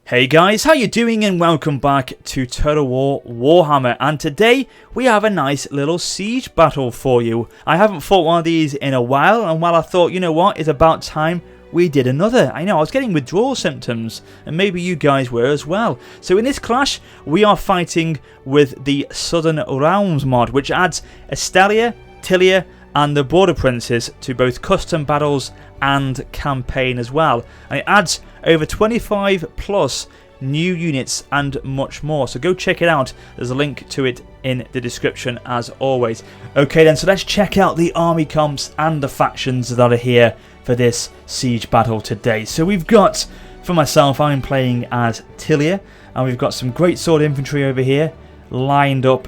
Hey guys, how you doing and welcome back to Total War Warhammer, and today we have a nice little siege battle for you. I haven't fought one of these in a while, and while I thought, you know what, it's about time we did another. I know, I was getting withdrawal symptoms, and maybe you guys were as well. So in this clash, we are fighting with the Southern Realms mod, which adds Estelia, Tilia, and the Border Princes to both custom battles and campaign as well. And it adds over 25 plus new units and much more, so go check it out. There's a link to it in the description as always. Okay then, so let's check out the army comps and the factions that are here for this siege battle today. So we've got, for myself, I'm playing as Tilia, and we've got some great sword infantry over here lined up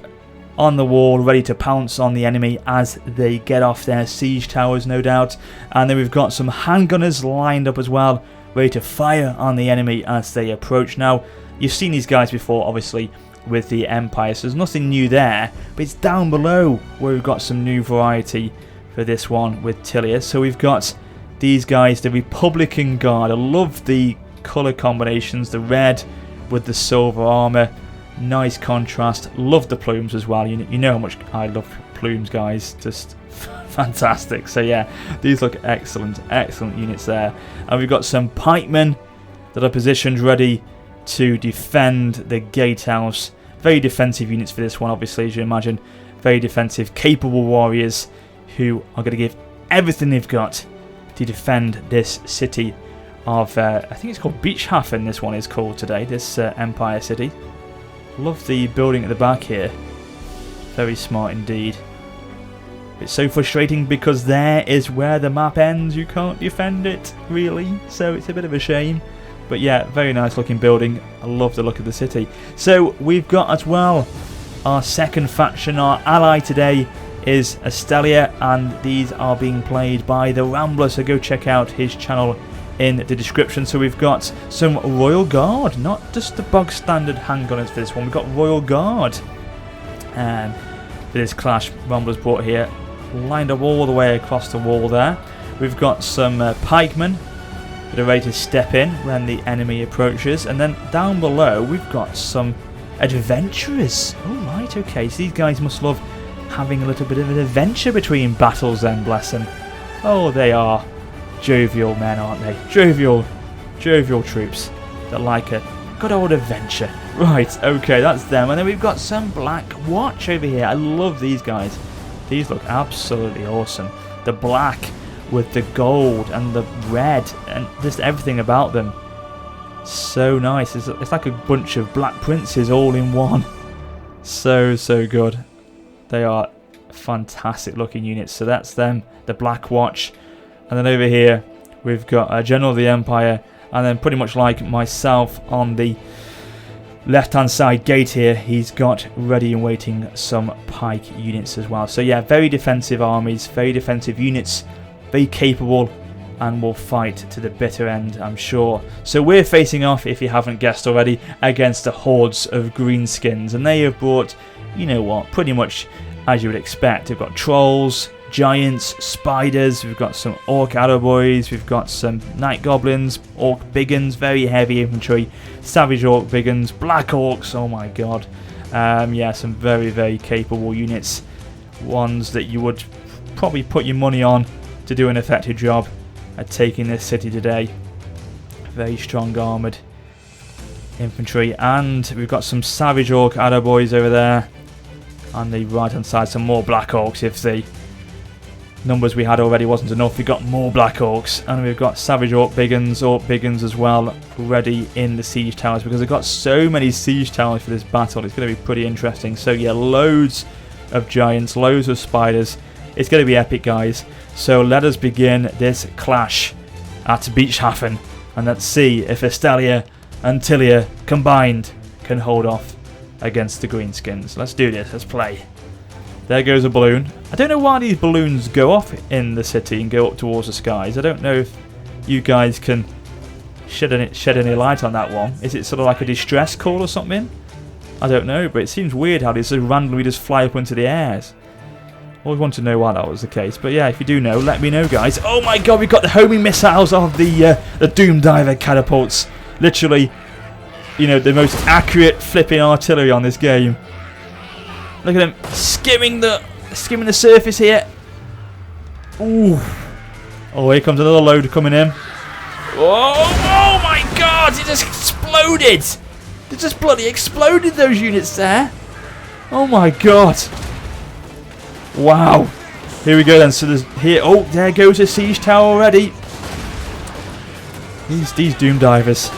on the wall, ready to pounce on the enemy as they get off their siege towers, no doubt. And then we've got some handgunners lined up as well, ready to fire on the enemy as they approach. Now, you've seen these guys before, obviously, with the Empire, so there's nothing new there, but it's down below where we've got some new variety for this one with Tilia. So we've got these guys, the Republican Guard. I love the colour combinations, the red with the silver armour. Nice contrast. Love the plumes as well. You know how much I love plumes, guys. Just fantastic. So yeah, these look excellent. Excellent units there. And we've got some pikemen that are positioned ready to defend the gatehouse. Very defensive units for this one, obviously, as you imagine. Very defensive, capable warriors who are going to give everything they've got to defend this city of, I think it's called Beachhafen, this one is called today, this Empire city. Love the building at the back here. Very smart indeed. It's so frustrating because there is where the map ends. You can't defend it, really. So it's a bit of a shame. But yeah, very nice looking building. I love the look of the city. So we've got as well our second faction. Our ally today is Estelia, and these are being played by the Rambler. So go check out his channel in the description. So we've got some Royal Guard, not just the bog standard handgunners for this one. We've got Royal Guard for this clash. Rambler's brought here, lined up all the way across the wall there. We've got some pikemen that are ready to step in when the enemy approaches, and then down below we've got some adventurers. Oh right, okay, so these guys must love having a little bit of an adventure between battles then, bless them. Oh, they are jovial men, aren't they? Jovial troops that like a good old adventure. Right, okay, that's them. And then we've got some Black Watch over here. I love these guys. These look absolutely awesome. The black with the gold and the red and just everything about them. So nice. It's like a bunch of Black Princes all in one. So good. They are fantastic looking units. So that's them, the Black Watch. And then over here, we've got a General of the Empire, and then pretty much like myself on the left-hand side gate here, he's got ready and waiting some pike units as well. So yeah, very defensive armies, very defensive units, very capable, and will fight to the bitter end, I'm sure. So we're facing off, if you haven't guessed already, against the hordes of greenskins, and they have brought, you know what, pretty much as you would expect. We've got trolls, giants, spiders, we've got some orc arrowboys, we've got some night goblins, orc biggins, very heavy infantry, savage orc biggins, black orcs, oh my god. Yeah, some very capable units, ones that you would probably put your money on to do an effective job at taking this city today. Very strong armoured infantry, and we've got some savage orc arrowboys over there on the right hand side, some more black orcs. If the numbers we had already wasn't enough, we've got more black orcs, and we've got savage orc biggins as well, ready in the siege towers, because they've got so many siege towers for this battle. It's going to be pretty interesting. So yeah, loads of giants, loads of spiders. It's going to be epic, guys. So let us begin this clash at Beachhafen, and let's see if Estelia and Tilia combined can hold off against the greenskins. Let's do this. Let's play. There goes a balloon. I don't know why these balloons go off in the city and go up towards the skies. I don't know if you guys can shed any light on that one. Is it sort of like a distress call or something? I don't know, but it seems weird how these randomly just fly up into the airs. Always want to know why that was the case. But yeah, if you do know, let me know, guys. Oh my god, we've got the homing missiles of the Doom Diver catapults. Literally you know, the most accurate flipping artillery on this game. Look at him skimming the surface here. Ooh. Oh, here comes another load coming in. Oh my God! It just exploded. They just bloody exploded, those units there. Oh my God. Wow. Here we go then. So there's here. Oh, there goes a siege tower already. These doom divers.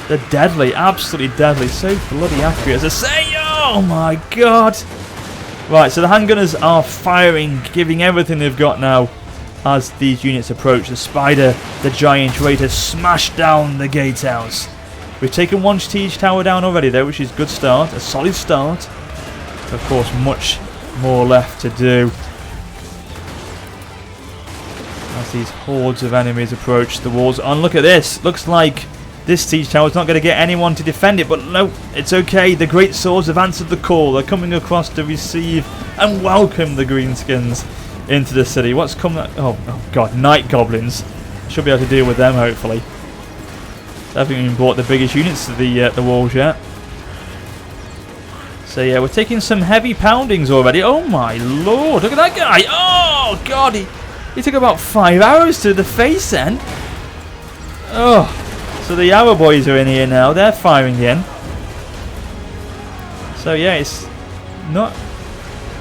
They're deadly, absolutely deadly. So bloody accurate, as I say. Oh my God. Right, so the handgunners are firing, giving everything they've got now as these units approach. The Spider, the Giant, ready to smash down the gatehouse. We've taken one siege tower down already though, which is a good start, a solid start. Of course, much more left to do as these hordes of enemies approach the walls. And look at this, looks like this siege tower is not going to get anyone to defend it, but no, it's okay. The great swords have answered the call. They're coming across to receive and welcome the greenskins into the city. What's coming? Oh God, night goblins. Should be able to deal with them hopefully. They haven't even brought the biggest units to the walls yet. So yeah, we're taking some heavy poundings already. Oh my Lord, look at that guy. Oh God, he took about 5 arrows to the face then. Oh. So the arrow boys are in here now. They're firing in. So yeah, it's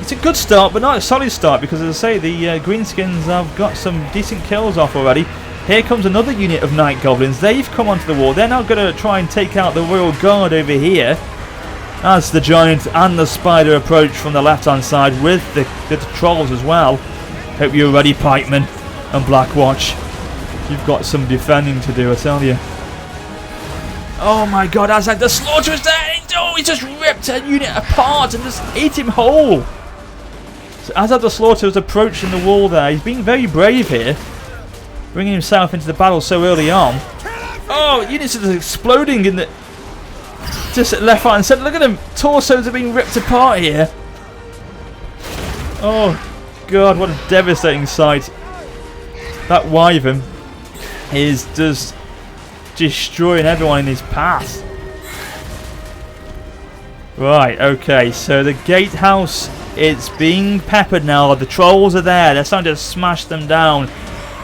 a good start, but not a solid start because, as I say, the greenskins have got some decent kills off already. Here comes another unit of night goblins. They've come onto the wall. They're now going to try and take out the royal guard over here as the Giant and the Spider approach from the left-hand side with the trolls as well. Hope you're ready, pikemen and Blackwatch. You've got some defending to do, I tell you. Oh my God, Azag, the Slaughter is there! Oh, he just ripped a unit apart and just ate him whole! So Azag the Slaughter is approaching the wall there. He's being very brave here, bringing himself into the battle so early on. Oh, units are exploding in the... just left, right and centre. Look at them! Torsos are being ripped apart here. Oh God, what a devastating sight. That Wyvern is just destroying everyone in his path. Right, okay, so the gatehouse, it's being peppered now. The trolls are there. They're starting to smash them down.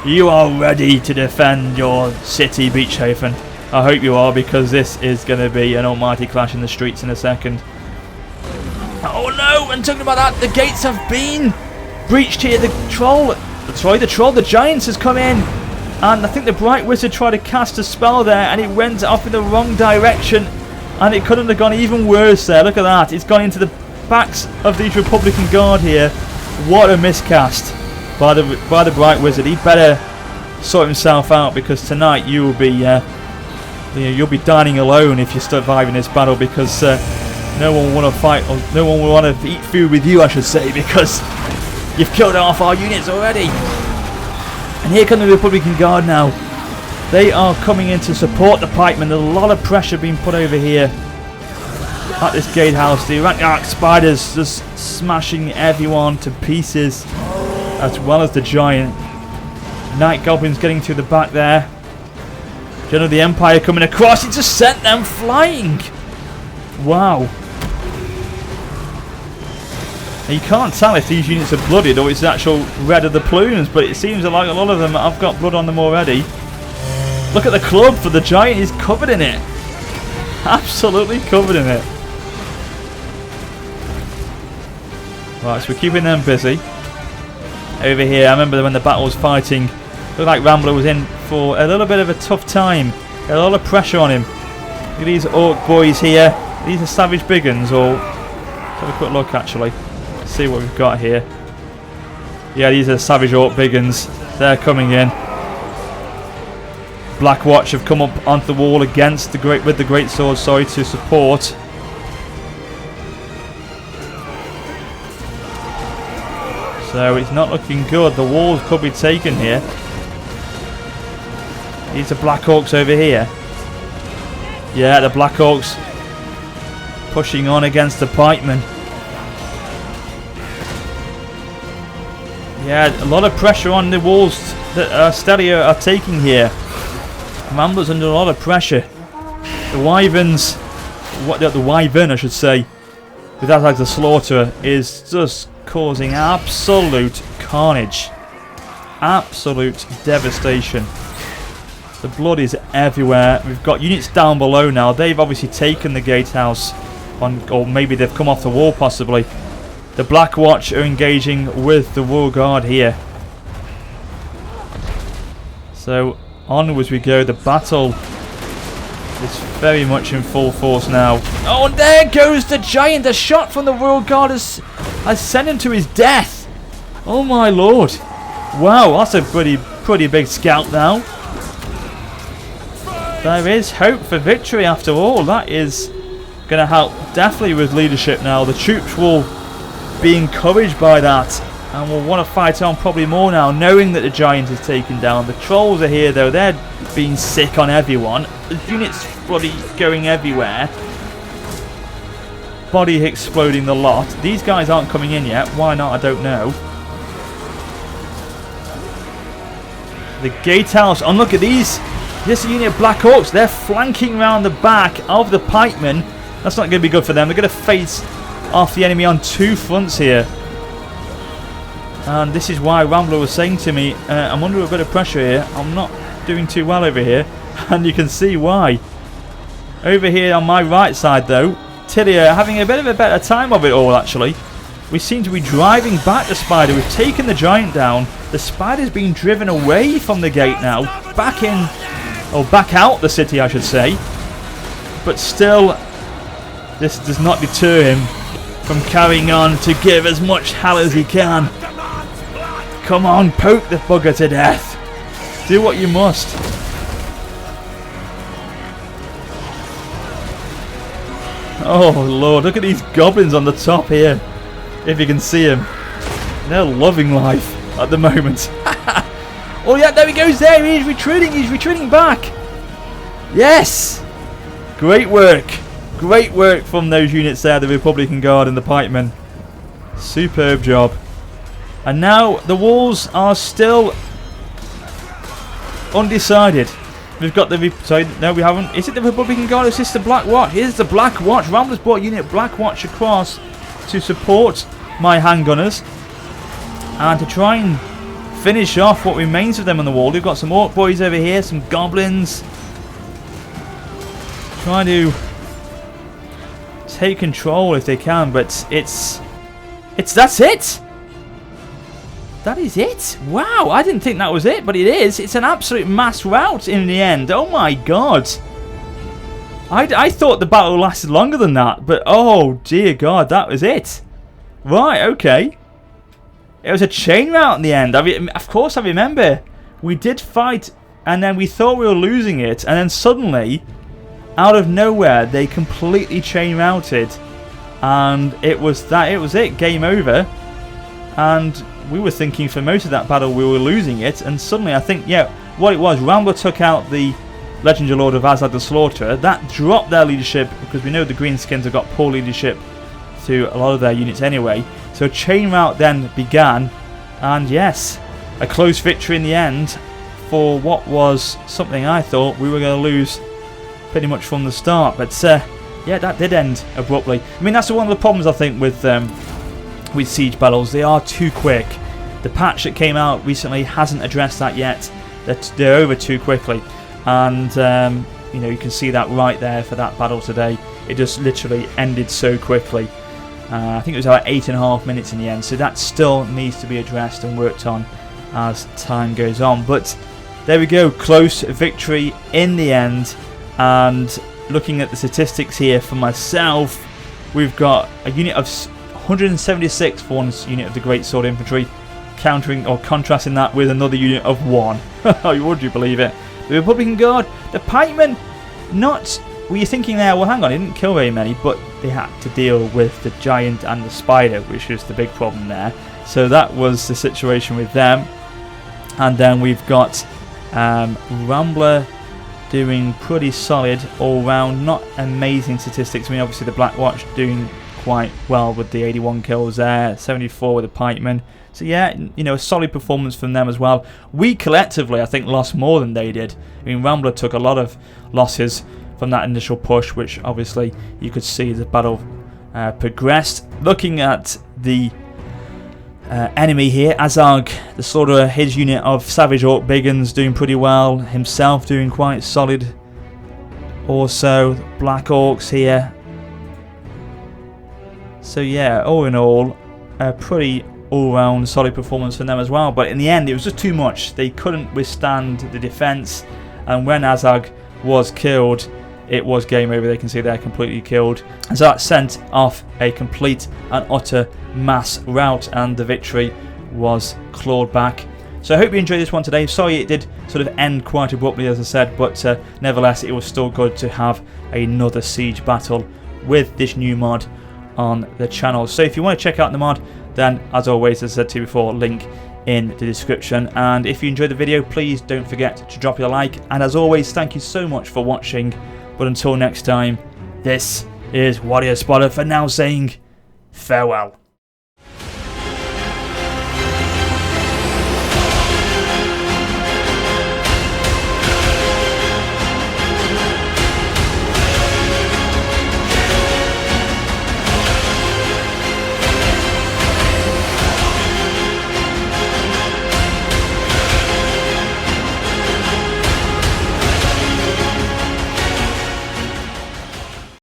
You are ready to defend your city, Beechhaven. I hope you are, because this is going to be an almighty clash in the streets in a second. Oh no, and talking about that, the gates have been breached here. The Giants has come in. And I think the Bright Wizard tried to cast a spell there and it went off in the wrong direction. And it couldn't have gone even worse there. Look at that. It's gone into the backs of the Republican Guard here. What a miscast by the Bright Wizard. He better sort himself out, because tonight you will be you'll be dining alone if you're surviving this battle, because no one will want to fight, or no one will want to eat food with you, I should say, because you've killed half our units already. And here come the Republican Guard now. They are coming in to support the pikemen. There's a lot of pressure being put over here at this gatehouse. The Arachniarch Spiders just smashing everyone to pieces, as well as the Giant. Night Goblins getting to the back there. General of the Empire coming across. He just sent them flying. Wow. Now you can't tell if these units are blooded or it's the actual red of the plumes, but it seems like a lot of them have got blood on them already. Look at the club for the Giant. He's covered in it. Absolutely covered in it. Right, so we're keeping them busy. Over here, I remember when the battle was fighting, looked like Rambler was in for a little bit of a tough time. A lot of pressure on him. Look at these Orc boys here. These are Savage Biggins, or... let's have a quick look actually. See what we've got here. Yeah, these are Savage Orc Biggins. They're coming in. Blackwatch have come up onto the wall against the great sword, sorry, to support. So it's not looking good. The walls could be taken here. These are Black Orcs over here. Yeah, the Black Orcs pushing on against the pikemen. Yeah, a lot of pressure on the walls that Stelia are taking here. Rambler's under a lot of pressure. The Wyverns, the Wyvern I should say, with Azag the Slaughterer, is just causing absolute carnage. Absolute devastation. The blood is everywhere. We've got units down below now. They've obviously taken the gatehouse, or maybe they've come off the wall possibly. The Black Watch are engaging with the Royal Guard here. So onwards we go. The battle is very much in full force now. Oh, and there goes the giant. A shot from the Royal Guard has sent him to his death. Oh my lord. Wow, that's a pretty big scalp now. There is hope for victory after all. That is going to help definitely with leadership now. The troops will be encouraged by that and will want to fight on probably more now, knowing that the giant is taken down. The trolls are here though. They're being sick on everyone. The units bloody going everywhere. Body exploding the lot. These guys aren't coming in yet. Why not? I don't know. The gatehouse. Oh, look at these. This unit of Black Orcs. They're flanking around the back of the pikemen. That's not going to be good for them. They're going to face off the enemy on two fronts here. And this is why Rambler was saying to me, I'm under a bit of pressure here. I'm not doing too well over here. And you can see why. Over here on my right side though, Tilia having a bit of a better time of it all actually. We seem to be driving back the spider. We've taken the giant down. The spider's being driven away from the gate now. Back in, or back out the city I should say. But still, this does not deter him from carrying on to give as much hell as he can. Come on, poke the bugger to death. Do what you must. Oh lord, look at these goblins on the top here. If you can see them. They're loving life at the moment. Oh yeah, there he goes there. He's retreating back. Yes. Great work. Great work from those units there, the Republican Guard and the pikemen. Superb job. And now the walls are still undecided. We've got the... Sorry, no we haven't. Is it the Republican Guard or is this the Black Watch? Here's the Black Watch. Rambler's brought unit Black Watch across to support my handgunners. And to try and finish off what remains of them on the wall. We've got some Orc boys over here, some goblins. Trying to take control if they can, but that's it. That is it. Wow, I didn't think that was it, but it is. It's an absolute mass rout in the end. Oh my god. I thought the battle lasted longer than that, but oh dear god, that was it. Right, okay. It was a chain rout in the end. Of course I remember. We did fight and then we thought we were losing it, and then suddenly out of nowhere they completely chain routed, and it was it, game over. And we were thinking for most of that battle we were losing it, and suddenly I think, yeah, what it was, Rambler took out the Legendary Lord of Azad the Slaughterer. That dropped their leadership, because we know the Greenskins have got poor leadership to a lot of their units anyway. So a chain rout then began, and yes, a close victory in the end for what was something I thought we were going to lose pretty much from the start. But yeah, that did end abruptly. I mean, that's one of the problems I think with siege battles. They are too quick. The patch that came out recently hasn't addressed that yet. They're over too quickly, and you know, you can see that right there for that battle today. It just literally ended so quickly. I think it was about 8.5 minutes in the end, so that still needs to be addressed and worked on as time goes on. But there we go, close victory in the end. And looking at the statistics here for myself, we've got a unit of 176 for one unit of the Great Sword Infantry, countering or contrasting that with another unit of 1. Would you believe it? The Republican Guard, the pikemen, not... Were you thinking there, well hang on, they didn't kill very many, but they had to deal with the giant and the spider, which was the big problem there. So that was the situation with them. And then we've got Rambler doing pretty solid all round, not amazing statistics. I mean, obviously the Black Watch doing quite well with the 81 kills there, 74 with the pikemen. So yeah, you know, a solid performance from them as well. We collectively, I think, lost more than they did. I mean, Rambler took a lot of losses from that initial push, which obviously you could see as the battle progressed. Looking at the enemy here, Azag, the Slaughterer, his unit of Savage Orc Biggins doing pretty well, himself doing quite solid. Also, Black Orcs here. So yeah, all in all, a pretty all-round solid performance from them as well. But in the end, it was just too much. They couldn't withstand the defense, and when Azag was killed, it was game over. They can see they're completely killed. So that sent off a complete and utter mass rout, and the victory was clawed back. So I hope you enjoyed this one today. Sorry it did sort of end quite abruptly, as I said, but nevertheless it was still good to have another siege battle with this new mod on the channel. So if you want to check out the mod, then as always, as I said to you before, link in the description. And if you enjoyed the video, please don't forget to drop your like. And as always, thank you so much for watching. But until next time, this is Warrior Spotter for now saying farewell.